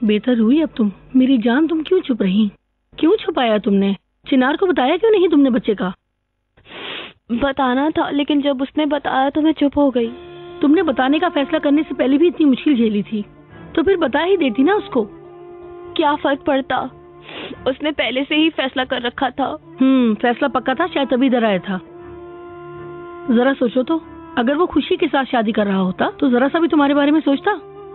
बेहतर हुई अब तुम। मेरी जान, तुम क्यों चुप रही? क्यों छुपाया तुमने? चिनार को बताया क्यों नहीं तुमने बच्चे का? बताना था, लेकिन जब उसने बताया तो मैं चुप हो गई। तुमने बताने का फैसला करने से पहले भी इतनी मुश्किल झेली थी, तो फिर बता ही देती ना उसको। क्या फर्क पड़ता, उसने पहले से ही फैसला कर रखा था। फैसला पक्का था, शायद तभी इधर आया था। जरा सोचो तो, अगर वो खुशी के साथ शादी कर रहा होता तो जरा सा भी तुम्हारे बारे में सोचता?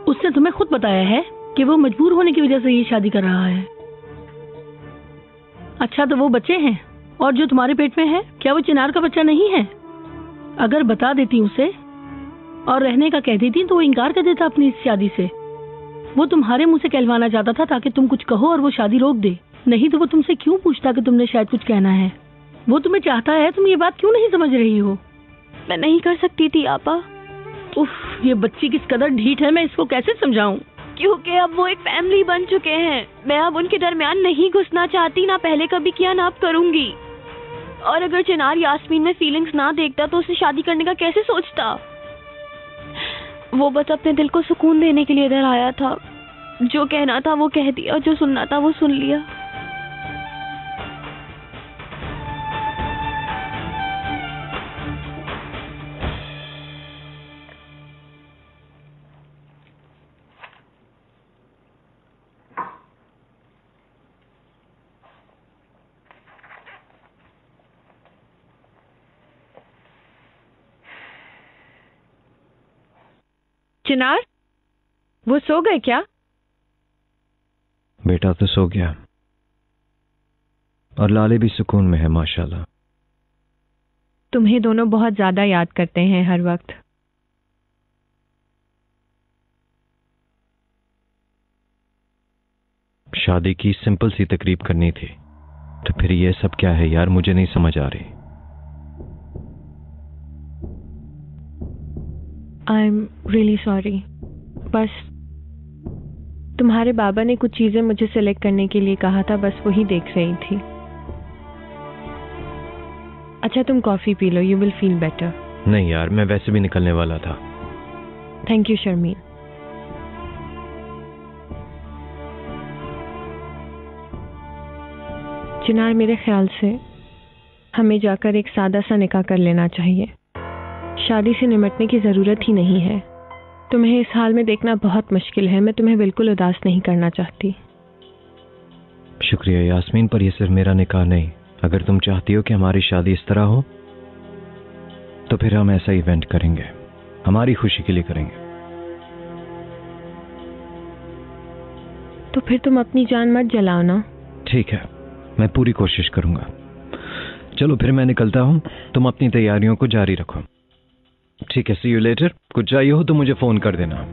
उसने तुम्हें खुद बताया है कि वो मजबूर होने की वजह से ये शादी कर रहा है। अच्छा, तो वो बच्चे हैं, और जो तुम्हारे पेट में है, क्या वो चिनार का बच्चा नहीं है? अगर बता देती उसे और रहने का कह देती तो वो इनकार कर देता अपनी इस शादी से। वो तुम्हारे मुंह से कहलवाना चाहता था ताकि तुम कुछ कहो और वो शादी रोक दे। नहीं तो वो तुमसे क्यों पूछता कि तुमने शायद कुछ कहना है? वो तुम्हें चाहता है, तुम ये बात क्यों नहीं समझ रही हो? मैं नहीं कर सकती थी आपा। उफ, ये बच्ची किस कदर ढीठ है, मैं इसको कैसे समझाऊं? क्योंकि अब वो एक फैमिली बन चुके हैं। मैं अब उनके दरमियान नहीं घुसना चाहती, ना पहले कभी किया ना अब करूंगी। और अगर चिनार यास्मीन में फीलिंग्स ना देखता तो उसे शादी करने का कैसे सोचता? वो बस अपने दिल को सुकून देने के लिए इधर आया था। जो कहना था वो कह दिया, जो सुनना था वो सुन लिया। चिनार, वो सो गए क्या? बेटा तो सो गया और लाले भी सुकून में है माशाल्लाह। तुम्हें दोनों बहुत ज्यादा याद करते हैं हर वक्त। शादी की सिंपल सी तकरीब करनी थी, तो फिर ये सब क्या है यार, मुझे नहीं समझ आ रही। I am really sorry. बस तुम्हारे बाबा ने कुछ चीजें मुझे सिलेक्ट करने के लिए कहा था, बस वही देख रही थी। अच्छा, तुम coffee P low, you will feel better. नहीं यार, मैं वैसे भी निकलने वाला था। Thank you Sharmin. चिनार, मेरे ख्याल से हमें जाकर एक सादा सा निकाह कर लेना चाहिए। शादी से निमटने की जरूरत ही नहीं है। तुम्हें इस हाल में देखना बहुत मुश्किल है। मैं तुम्हें बिल्कुल उदास नहीं करना चाहती। शुक्रिया यास्मीन, पर यह सिर्फ मेरा निकाह नहीं। अगर तुम चाहती हो कि हमारी शादी इस तरह हो तो फिर हम ऐसा इवेंट करेंगे, हमारी खुशी के लिए करेंगे। तो फिर तुम अपनी जान मत जलाओ ना। ठीक है, मैं पूरी कोशिश करूंगा। चलो फिर मैं निकलता हूं, तुम अपनी तैयारियों को जारी रखो। ठीक है, सी यू लेटर। कुछ चाहिए हो तो मुझे फोन कर देना।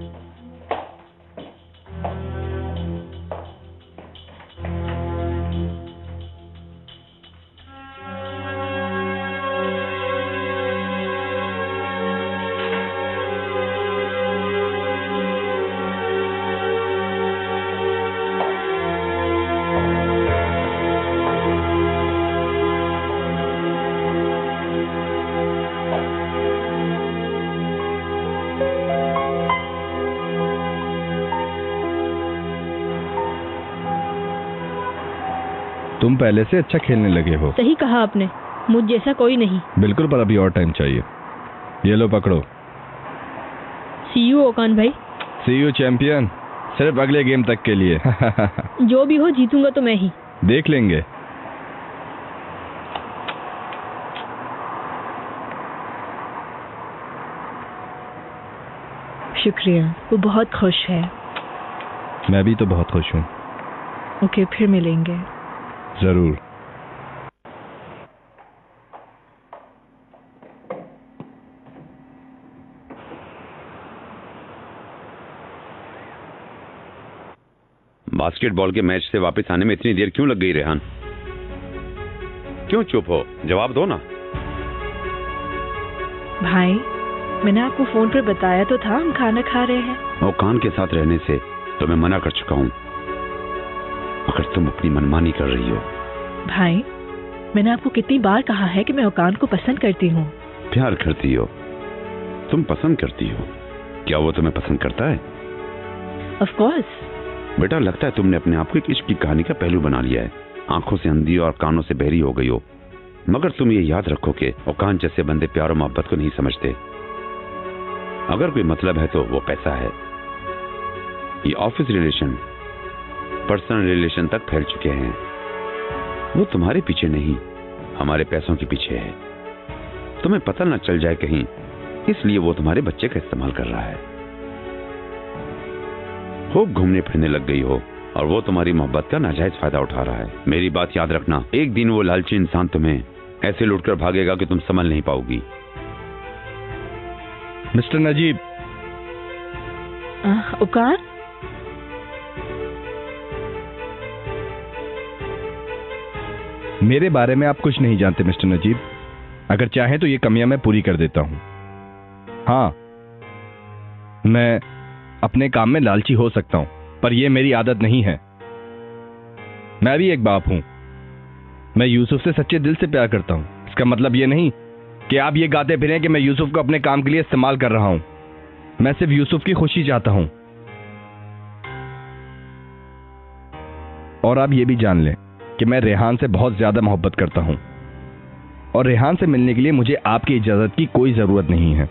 तुम पहले से अच्छा खेलने लगे हो। सही कहा आपने, मुझ जैसा कोई नहीं। बिल्कुल, पर अभी और टाइम चाहिए। ये लो पकड़ो। सी यू ओकान भाई। सी यू चैंपियन, सिर्फ अगले गेम तक के लिए। जो भी हो, जीतूंगा तो मैं ही। देख लेंगे। शुक्रिया, वो बहुत खुश है। मैं भी तो बहुत खुश हूँ। ओके, फिर मिलेंगे। जरूर। बास्केटबॉल के मैच से वापस आने में इतनी देर क्यों लग गई रेहान? क्यों चुप हो? जवाब दो ना। भाई, मैंने आपको फोन पर बताया तो था हम खाना खा रहे हैं। ओकान के साथ रहने से तो मैं मना कर चुका हूँ। अगर तुम अपनी मनमानी कर रही हो। भाई, मैंने आपको कितनी बार कहा है कि मैं ओकान को पसंद करती हूँ। प्यार करती हो, तुम पसंद करती हो। क्या वो तुम्हें पसंद करता है? Of course. बेटा, लगता है तुमने अपने आप को एक इश्क की कहानी का पहलू बना लिया है। आंखों से अंधी और कानों से बहरी हो गई हो। मगर तुम ये याद रखो कि औकान जैसे बंदे प्यार और मोहब्बत को नहीं समझते। अगर कोई मतलब है तो वो पैसा है। ये ऑफिस रिलेशन पर्सनल रिलेशन तक फैल चुके हैं। वो तुम्हारे पीछे नहीं, हमारे पैसों के पीछे है। तुम्हें पता न चल जाए कहीं, इसलिए वो तुम्हारे बच्चे का इस्तेमाल कर रहा है। खूब घूमने फिरने लग गई हो और वो तुम्हारी मोहब्बत का नाजायज फायदा उठा रहा है। मेरी बात याद रखना, एक दिन वो लालची इंसान तुम्हें ऐसे लूटकर भागेगा कि तुम संभल नहीं पाओगी। मिस्टर नजीब। उपकार। मेरे बारे में आप कुछ नहीं जानते मिस्टर नजीब। अगर चाहें तो ये कमियां मैं पूरी कर देता हूं। हाँ, मैं अपने काम में लालची हो सकता हूं, पर यह मेरी आदत नहीं है। मैं भी एक बाप हूं। मैं यूसुफ से सच्चे दिल से प्यार करता हूं। इसका मतलब यह नहीं कि आप ये गाते फिरें कि मैं यूसुफ को अपने काम के लिए इस्तेमाल कर रहा हूं। मैं सिर्फ यूसुफ की खुशी चाहता हूं। और आप ये भी जान लें कि मैं रेहान से बहुत ज्यादा मोहब्बत करता हूं और रेहान से मिलने के लिए मुझे आपकी इजाजत की कोई जरूरत नहीं है।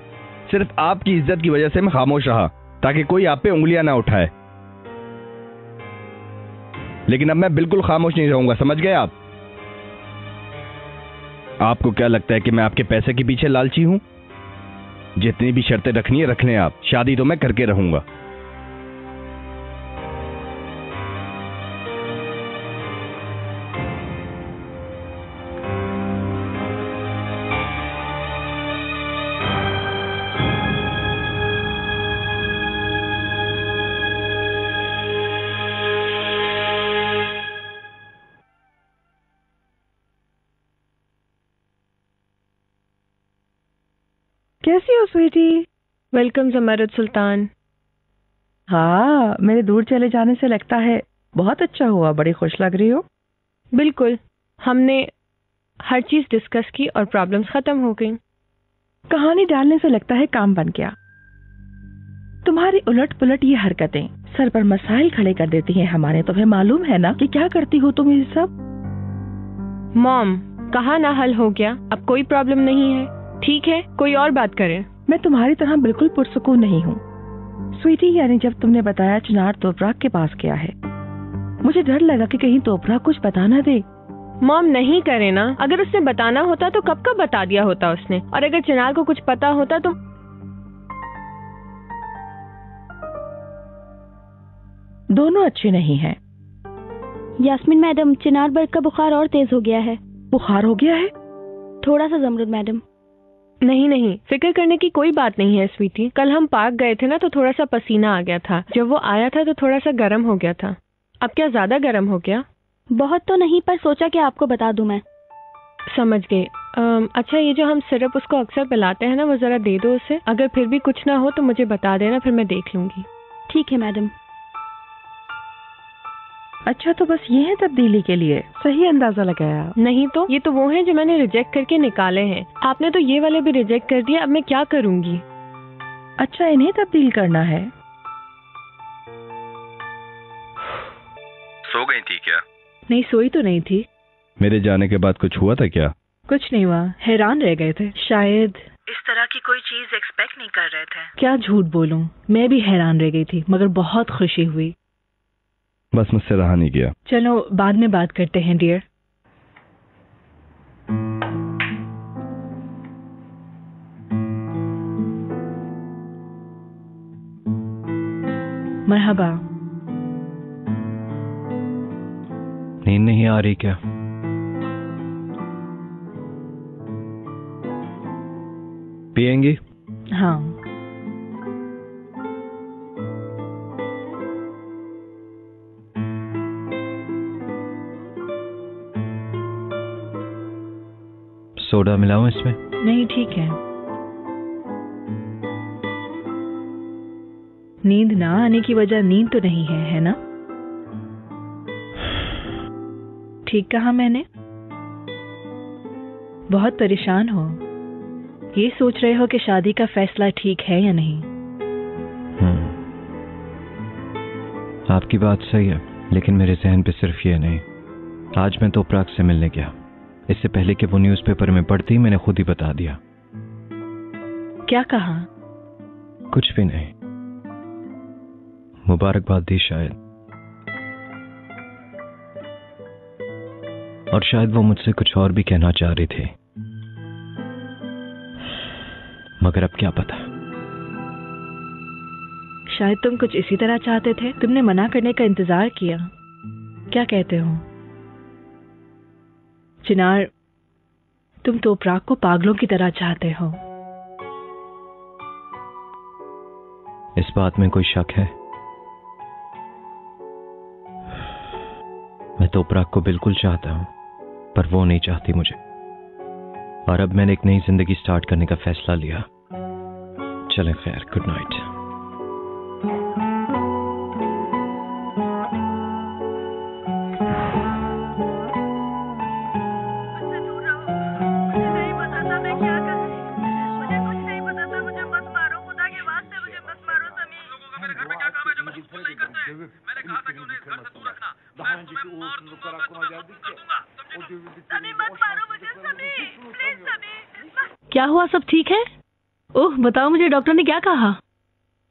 सिर्फ आपकी इज्जत की वजह से मैं खामोश रहा ताकि कोई आप पे उंगलियां ना उठाए। लेकिन अब मैं बिल्कुल खामोश नहीं रहूंगा, समझ गए आप? आपको क्या लगता है कि मैं आपके पैसे के पीछे लालची हूं? जितनी भी शर्तें रखनी है रख लें आप। शादी तो मैं करके रहूंगा। कैसी हो स्वीटी? वेलकम जमारत सुल्तान। हाँ, मेरे दूर चले जाने से लगता है बहुत अच्छा हुआ। बड़ी खुश लग रही हो। बिल्कुल, हमने हर चीज डिस्कस की और प्रॉब्लम्स खत्म हो गई। कहानी डालने से लगता है काम बन गया। तुम्हारी उलट पुलट ये हरकतें सर पर मसाइल खड़े कर देती हैं हमारे। तुम्हें मालूम है ना कि क्या करती हो तुम ये सब? मॉम, कहा ना हल हो गया, अब कोई प्रॉब्लम नहीं है। ठीक है, कोई और बात करें। मैं तुम्हारी तरह बिल्कुल पुरसुकून नहीं हूँ स्वीटी। यानी जब तुमने बताया चिनार तोपराग के पास गया है, मुझे डर लगा कि कहीं तोपराग कुछ बता ना दे। मॉम, नहीं करे ना। अगर उसने बताना होता तो कब का बता दिया होता उसने। और अगर चिनार को कुछ पता होता तो दोनों अच्छे नहीं हैं। यास्मीन मैडम, चिनार बर्ग का बुखार और तेज हो गया है। बुखार हो गया है? थोड़ा सा जमरुद मैडम। नहीं, फिक्र करने की कोई बात नहीं है स्वीटी। कल हम पार्क गए थे ना तो थोड़ा सा पसीना आ गया था। जब वो आया था तो थोड़ा सा गर्म हो गया था। अब क्या ज्यादा गर्म हो गया? बहुत तो नहीं, पर सोचा कि आपको बता दूं मैं। समझ गए। अच्छा, ये जो हम सिरप उसको अक्सर पिलाते हैं ना, वो जरा दे दो उसे। अगर फिर भी कुछ ना हो तो मुझे बता देना, फिर मैं देख लूंगी। ठीक है मैडम। अच्छा, तो बस ये है तब्दीली के लिए? सही अंदाजा लगाया। नहीं तो ये तो वो हैं जो मैंने रिजेक्ट करके निकाले हैं। आपने तो ये वाले भी रिजेक्ट कर दिया। अब मैं क्या करूंगी? अच्छा, इन्हें तब्दील करना है। सो गई थी क्या? नहीं, सोई तो नहीं थी। मेरे जाने के बाद कुछ हुआ था क्या? कुछ नहीं हुआ, हैरान रह गए थे। शायद इस तरह की कोई चीज एक्सपेक्ट नहीं कर रहे थे। क्या झूठ बोलूं, मैं भी हैरान रह गई थी, मगर बहुत खुशी हुई। बस मुझसे रहा नहीं गया। चलो बाद में बात करते हैं डियर। मरहबा। नींद नहीं आ रही क्या? पिएंगी? हाँ। सोडा मिलाऊं इसमें? नहीं, ठीक है। नींद ना आने की वजह नींद तो नहीं है ना? ठीक कहा मैंने? बहुत परेशान हो, ये सोच रहे हो कि शादी का फैसला ठीक है या नहीं? आपकी बात सही है, लेकिन मेरे जहन पे सिर्फ ये नहीं। आज मैं तो तोपराग से मिलने गया। इससे पहले कि वो न्यूज़पेपर में पढ़ती, मैंने खुद ही बता दिया। क्या कहा? कुछ भी नहीं, मुबारकबाद दी शायद, और शायद वो मुझसे कुछ और भी कहना चाह रही थी, मगर अब क्या पता। शायद तुम कुछ इसी तरह चाहते थे। तुमने मना करने का इंतजार किया। क्या कहते हो चिनार? तुम तोपराग को पागलों की तरह चाहते हो। इस बात में कोई शक है? मैं तोपराग को बिल्कुल चाहता हूं, पर वो नहीं चाहती मुझे। और अब मैंने एक नई जिंदगी स्टार्ट करने का फैसला लिया। चलें, खैर, गुड नाइट। क्या हुआ? सब ठीक है? ओह, बताओ मुझे, डॉक्टर ने क्या कहा?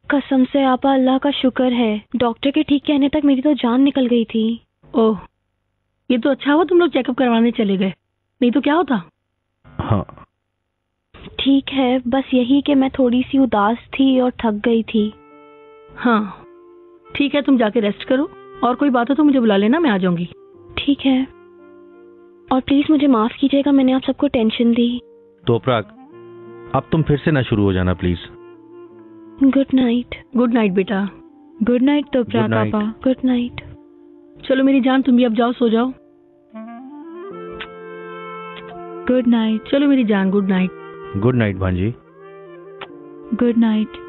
कसम से आपा, अल्लाह का शुक्र है, डॉक्टर के ठीक कहने तक मेरी तो जान निकल गई थी। ओह, ये तो अच्छा हुआ तुम लोग चेकअप करवाने चले गए, नहीं तो क्या होता। हाँ ठीक है, बस यही कि मैं थोड़ी सी उदास थी और थक गई थी। हाँ ठीक है, तुम जाके रेस्ट करो, और कोई बात हो तो मुझे बुला लेना, मैं आ जाऊंगी। ठीक है, और प्लीज मुझे माफ कीजिएगा, मैंने आप सबको टेंशन दी। तोपराग, अब तुम फिर से ना शुरू हो जाना please. Good night. Good night बेटा। गुड नाइट तोपराग पापा। Good night. चलो मेरी जान, तुम भी अब जाओ, सो जाओ। Good night. चलो मेरी जान, गुड नाइट। गुड नाइट भांजी। Good night.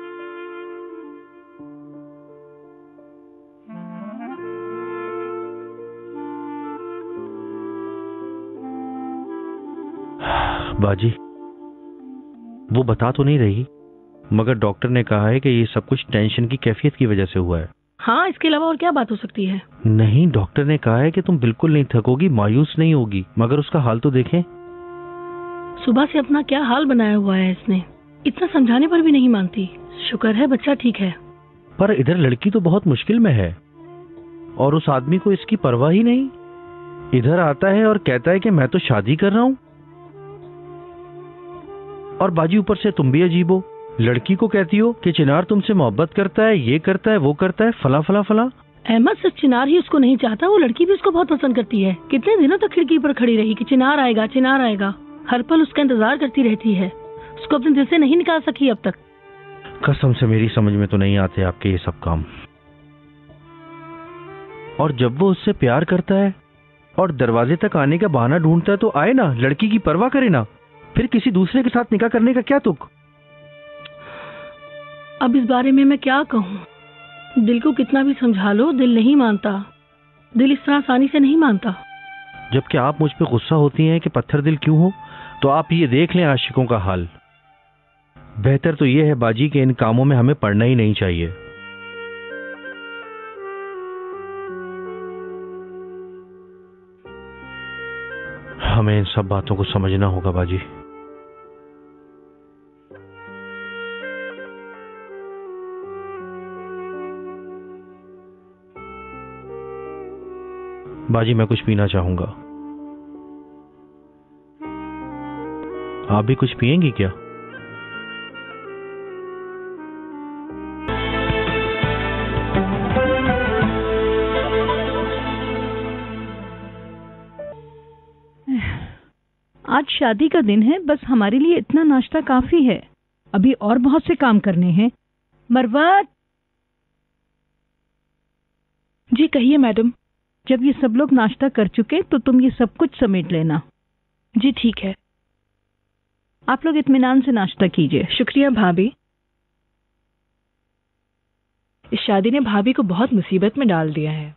बाजी, वो बता तो नहीं रही, मगर डॉक्टर ने कहा है कि ये सब कुछ टेंशन की कैफियत की वजह से हुआ है। हाँ, इसके अलावा और क्या बात हो सकती है? नहीं, डॉक्टर ने कहा है कि तुम बिल्कुल नहीं थकोगी, मायूस नहीं होगी, मगर उसका हाल तो देखें। सुबह से अपना क्या हाल बनाया हुआ है इसने, इतना समझाने पर भी नहीं मानती। शुक्र है बच्चा ठीक है। पर इधर लड़की तो बहुत मुश्किल में है, और उस आदमी को इसकी परवाह ही नहीं। इधर आता है और कहता है कि मैं तो शादी कर रहा हूं। और बाजी, ऊपर से तुम भी अजीब हो। लड़की को कहती हो कि चिनार तुमसे मोहब्बत करता है, ये करता है, वो करता है, फला फला फला। अहमद, सिर्फ चिनार ही उसको नहीं चाहता, वो लड़की भी उसको बहुत पसंद करती है। कितने दिनों तक खिड़की पर खड़ी रही कि चिनार आएगा, चिनार आएगा। हर पल उसका इंतजार करती रहती है, उसको अपने दिल से नहीं निकाल सकी अब तक। कसम से मेरी समझ में तो नहीं आते आपके ये सब काम। और जब वो उससे प्यार करता है और दरवाजे तक आने का बहाना ढूंढता है तो आए ना, लड़की की परवाह करे ना। फिर किसी दूसरे के साथ निकाह करने का क्या तुक? अब इस बारे में मैं क्या कहूँ? दिल को कितना भी समझा लो, दिल नहीं मानता। दिल इस तरह आसानी से नहीं मानता। जबकि आप मुझ पे गुस्सा होती हैं कि पत्थर दिल क्यों हो, तो आप ये देख लें आशिकों का हाल। बेहतर तो ये है बाजी कि इन कामों में हमें पड़ना ही नहीं चाहिए। हमें इन सब बातों को समझना होगा बाजी। बाजी, मैं कुछ पीना चाहूंगा। आप भी कुछ पिएंगी क्या? आज शादी का दिन है, बस हमारे लिए इतना नाश्ता काफी है। अभी और बहुत से काम करने हैं। मरवत जी कहिए मैडम। जब ये सब लोग नाश्ता कर चुके तो तुम ये सब कुछ समेट लेना। जी ठीक है। आप लोग इत्मीनान से नाश्ता कीजिए। शुक्रिया भाभी। इस शादी ने भाभी को बहुत मुसीबत में डाल दिया है।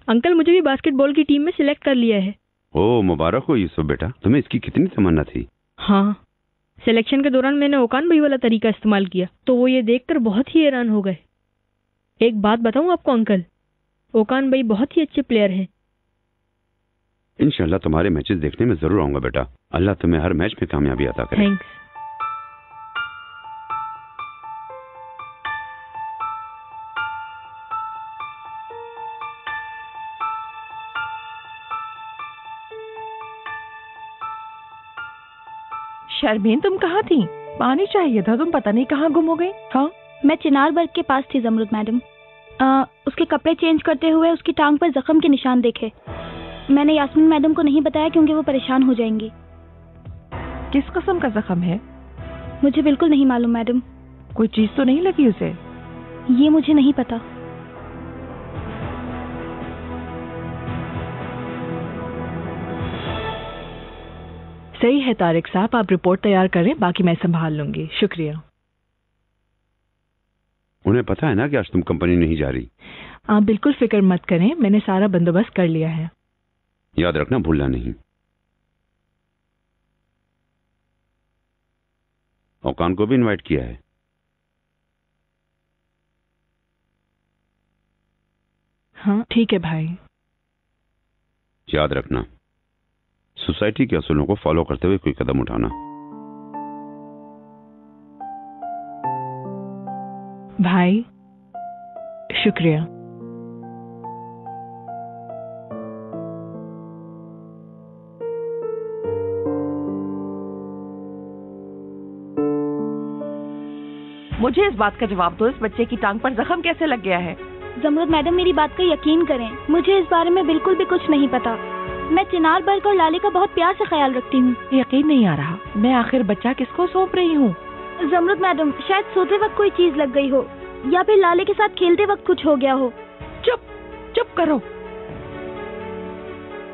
अंकल, मुझे भी बास्केटबॉल की टीम में सिलेक्ट कर लिया है। ओ मुबारक हो यूसुफ बेटा, तुम्हें इसकी कितनी तमन्ना थी। हाँ, सिलेक्शन के दौरान मैंने ओकान भाई वाला तरीका इस्तेमाल किया तो वो ये देखकर बहुत ही हैरान हो गए। एक बात बताऊं आपको अंकल, ओकान भाई बहुत ही अच्छे प्लेयर हैं। इंशाल्लाह तुम्हारे मैचेस देखने में जरूर आऊंगा बेटा। अल्लाह तुम्हें हर मैच में कामयाबी अता करे। थैंक्स। शर्मीन, तुम कहाँ थी? पानी चाहिए था, तुम पता नहीं कहाँ गुम हो गई। हाँ, मैं चिनार बर्ग के पास थी जमरुद मैडम। उसके कपड़े चेंज करते हुए उसकी टांग पर जख्म के निशान देखे। मैंने यास्मीन मैडम को नहीं बताया क्योंकि वो परेशान हो जाएंगी। किस किस्म का जख्म है? मुझे बिल्कुल नहीं मालूम मैडम। कोई चीज तो नहीं लगी उसे? ये मुझे नहीं पता। सही है तारिक साहब, आप रिपोर्ट तैयार करें, बाकी मैं संभाल लूंगी। शुक्रिया। उन्हें पता है ना कि आज तुम कंपनी नहीं जा रही? आप बिल्कुल फिक्र मत करें, मैंने सारा बंदोबस्त कर लिया है। याद रखना, भूलना नहीं। ओकान को भी इनवाइट किया है। हाँ ठीक है भाई। याद रखना, सोसाइटी के असूलों को फॉलो करते हुए कोई कदम उठाना। भाई शुक्रिया। मुझे इस बात का जवाब दो, इस बच्चे की टांग पर जख्म कैसे लग गया है? जमरुद मैडम, मेरी बात का यकीन करें, मुझे इस बारे में बिल्कुल भी कुछ नहीं पता। मैं चिनार बर्ग और लाले का बहुत प्यार से ख्याल रखती हूँ। यकीन नहीं आ रहा, मैं आखिर बच्चा किसको सौंप रही हूँ? जमरुद मैडम, शायद सोते वक्त कोई चीज लग गई हो या फिर लाले के साथ खेलते वक्त कुछ हो गया हो। चुप चुप करो।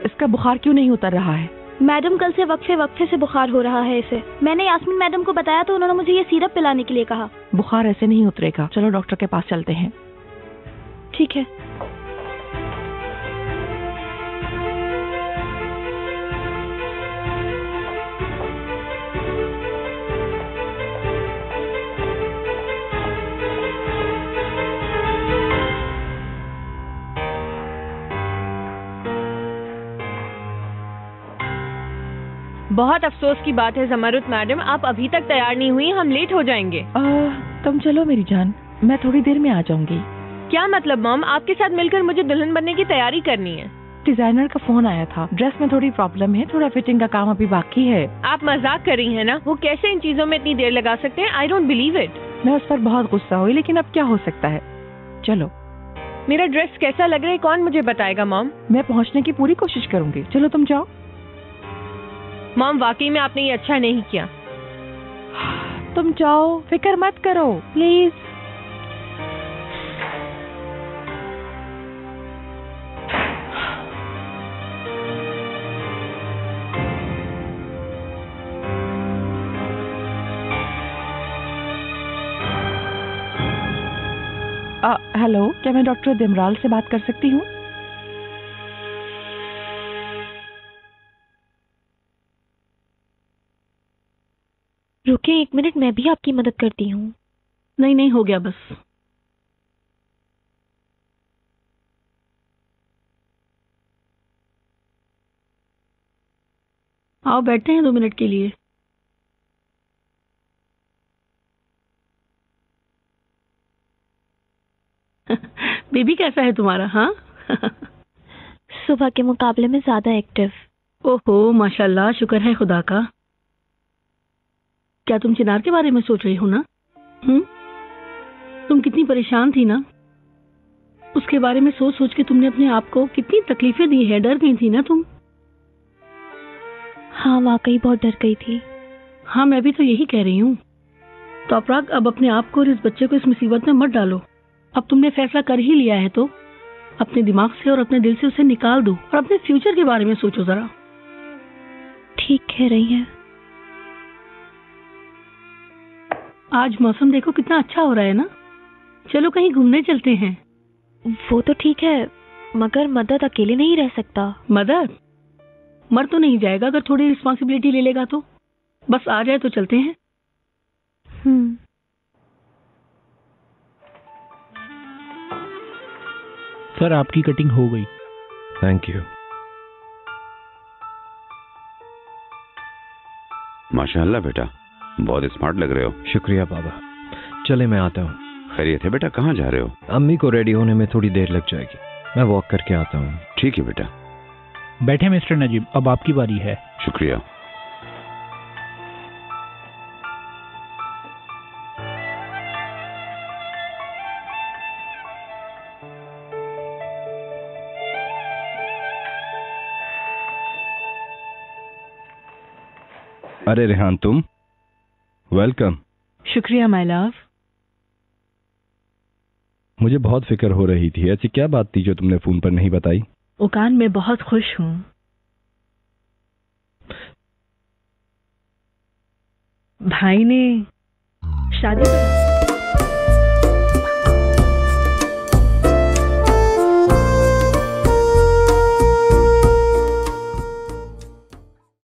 इसका बुखार क्यों नहीं उतर रहा है? मैडम, कल से वक्फे से बुखार हो रहा है इसे। मैंने यास्मीन मैडम को बताया तो उन्होंने मुझे ये सिरप पिलाने के लिए कहा। बुखार ऐसे नहीं उतरेगा, चलो डॉक्टर के पास चलते हैं। ठीक है। बहुत अफसोस की बात है जमरुद मैडम, आप अभी तक तैयार नहीं हुई, हम लेट हो जाएंगे। तुम चलो मेरी जान, मैं थोड़ी देर में आ जाऊंगी। क्या मतलब मॉम, आपके साथ मिलकर मुझे दुल्हन बनने की तैयारी करनी है? डिजाइनर का फोन आया था, ड्रेस में थोड़ी प्रॉब्लम है, थोड़ा फिटिंग का काम अभी बाकी है। आप मजाक कर रही हैं ना? वो कैसे इन चीजों में इतनी देर लगा सकते हैं? I don't believe it. मैं उस पर बहुत गुस्सा हुई, लेकिन अब क्या हो सकता है। चलो। मेरा ड्रेस कैसा लग रहा है कौन मुझे बताएगा मॉम? मैं पहुँचने की पूरी कोशिश करूंगी। चलो तुम जाओ। मॉम, वाकई में आपने ये अच्छा नहीं किया। तुम जाओ, फिक्र मत करो प्लीज। हेलो, क्या मैं डॉक्टर दिमराल से बात कर सकती हूँ? रुकिए 1 मिनट, मैं भी आपकी मदद करती हूँ। नहीं नहीं, हो गया बस। आओ बैठते हैं 2 मिनट के लिए। बेबी कैसा है तुम्हारा? हाँ सुबह के मुकाबले में ज्यादा एक्टिव। ओहो माशाल्लाह, शुक्र है खुदा का। क्या तुम चिनार के बारे में सोच रही हो ना? तुम कितनी परेशान थी ना, उसके बारे में सोच सोच के तुमने अपने आप को कितनी तकलीफें दी है। डर गई थी ना तुम? हाँ वाकई बहुत डर गई थी। हाँ मैं भी तो यही कह रही हूँ। तो अपराग, अब अपने आप को और इस बच्चे को इस मुसीबत में मत डालो। अब तुमने फैसला कर ही लिया है तो अपने दिमाग से और अपने दिल से उसे निकाल दो और अपने फ्यूचर के बारे में सोचो जरा। ठीक कह रही है। आज मौसम देखो कितना अच्छा हो रहा है ना, चलो कहीं घूमने चलते हैं। वो तो ठीक है, मगर मदद अकेले नहीं रह सकता। मदद? मर तो नहीं जाएगा अगर थोड़ी रिस्पॉन्सिबिलिटी ले लेगा तो। बस आ जाए तो चलते हैं। सर आपकी कटिंग हो गई। Thank you. माशाअल्लाह बेटा, बहुत स्मार्ट लग रहे हो। शुक्रिया बाबा। चले मैं आता हूँ। खैरियत है बेटा, कहाँ जा रहे हो? अम्मी को रेडी होने में थोड़ी देर लग जाएगी, मैं वॉक करके आता हूँ। ठीक है बेटा। बैठे मिस्टर नजीब, अब आपकी बारी है। शुक्रिया। अरे रेहान, तुम? वेलकम। शुक्रिया माय लव। मुझे बहुत फिक्र हो रही थी। ऐसी क्या बात थी जो तुमने फोन पर नहीं बताई? ओकान, मैं बहुत खुश हूँ। भाई ने शादी